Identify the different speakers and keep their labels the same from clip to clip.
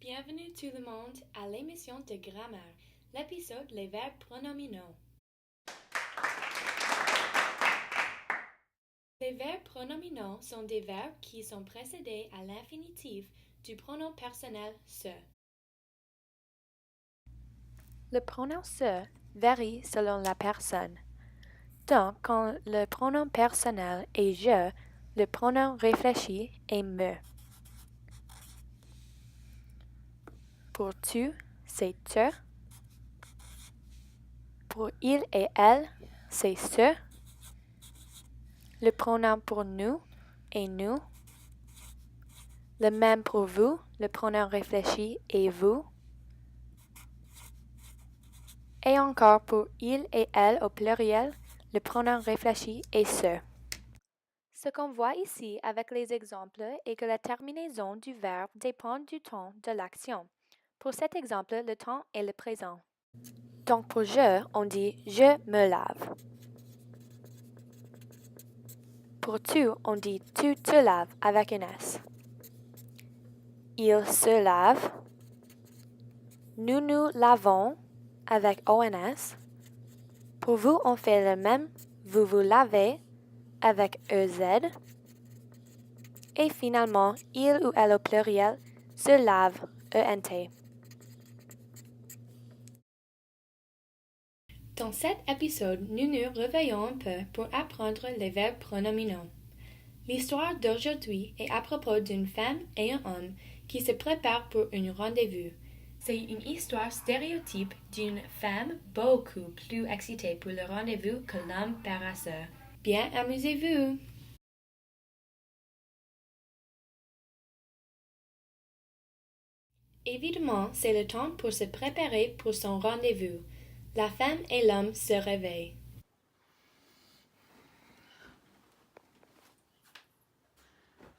Speaker 1: Bienvenue tout le monde à l'émission de grammaire, l'épisode Les verbes pronominaux. Les verbes pronominaux sont des verbes qui sont précédés à l'infinitif du pronom personnel se.
Speaker 2: Le pronom se varie selon la personne. Donc, quand le pronom personnel est je, le pronom réfléchi est me. Pour tu, c'est te. Pour il et elle, c'est ce. Le pronom pour nous est nous. Le même pour vous, le pronom réfléchi est vous. Et encore pour il et elle au pluriel, le pronom réfléchi est ce. Ce qu'on voit ici avec les exemples est que la terminaison du verbe dépend du temps de l'action. Pour cet exemple, le temps est le présent. Donc pour je, on dit je me lave. Pour tu, on dit tu te laves avec un S. Il se lave. Nous nous lavons avec ONS. Pour vous, on fait le même. Vous vous lavez avec EZ. Et finalement, il ou elle au pluriel se lave, ENT.
Speaker 1: Dans cet épisode, nous nous réveillons un peu pour apprendre les verbes pronominaux. L'histoire d'aujourd'hui est à propos d'une femme et un homme qui se préparent pour un rendez-vous. C'est une histoire stéréotype d'une femme beaucoup plus excitée pour le rendez-vous que l'homme paresseux. Bien, amusez-vous! Évidemment, c'est le temps pour se préparer pour son rendez-vous. La femme et l'homme se réveillent.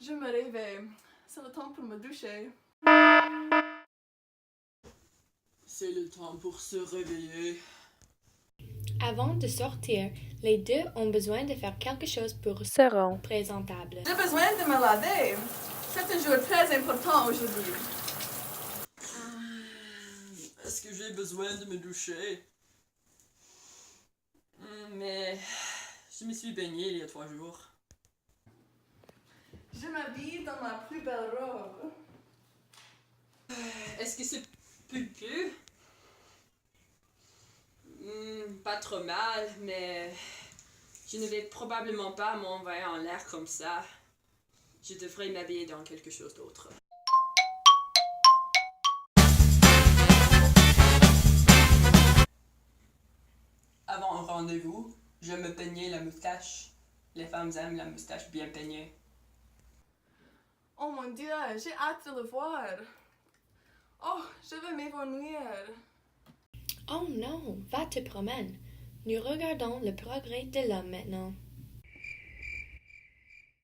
Speaker 3: Je me réveille. C'est le temps pour me doucher.
Speaker 4: C'est le temps pour se réveiller.
Speaker 1: Avant de sortir, les deux ont besoin de faire quelque chose pour
Speaker 2: Se rend.
Speaker 1: présentable.
Speaker 3: J'ai besoin de me laver. C'est un jour très important aujourd'hui.
Speaker 4: Est-ce que j'ai besoin de me doucher? Mais je me suis baignée il y a 3 jours.
Speaker 3: Je m'habille dans ma plus belle robe.
Speaker 4: Est-ce que c'est pulpeux? Pas trop mal, mais je ne vais probablement pas m'envoyer en l'air comme ça. Je devrais m'habiller dans quelque chose d'autre. Avant un rendez-vous, je me peignais la moustache. Les femmes aiment la moustache bien peignée.
Speaker 3: Oh mon Dieu, j'ai hâte de le voir. Oh, je vais m'évanouir.
Speaker 1: Oh non, va te promener. Nous regardons le progrès de l'homme maintenant.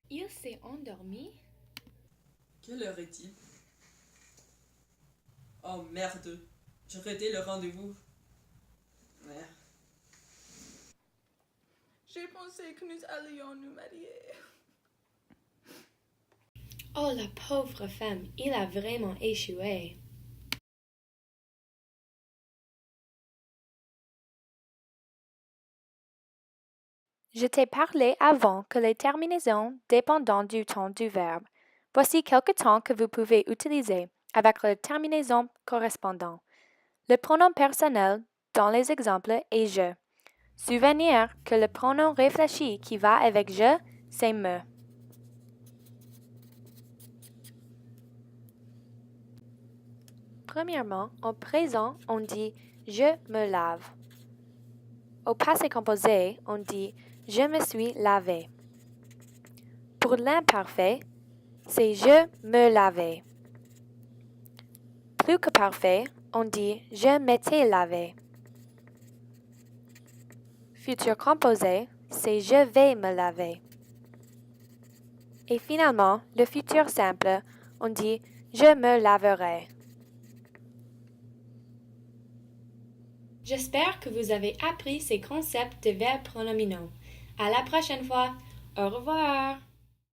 Speaker 1: Il s'est endormi.
Speaker 4: Quelle heure est-il? Oh merde, j'ai raté le rendez-vous. Merde.
Speaker 3: J'ai pensé que nous allions nous marier.
Speaker 1: Oh la pauvre femme, il a vraiment échoué.
Speaker 2: Je t'ai parlé avant que les terminaisons dépendent du temps du verbe. Voici quelques temps que vous pouvez utiliser avec les terminaisons correspondantes. Le pronom personnel dans les exemples est je. Souvenir que le pronom réfléchi qui va avec je, c'est me. Premièrement, en présent, on dit je me lave. Au passé composé, on dit je me suis lavé. Pour l'imparfait, c'est je me lavais. Plus que parfait, on dit je m'étais lavé. Futur composé, c'est je vais me laver. Et finalement, le futur simple, on dit je me laverai.
Speaker 1: J'espère que vous avez appris ces concepts de verbes pronominaux. À la prochaine fois. Au revoir.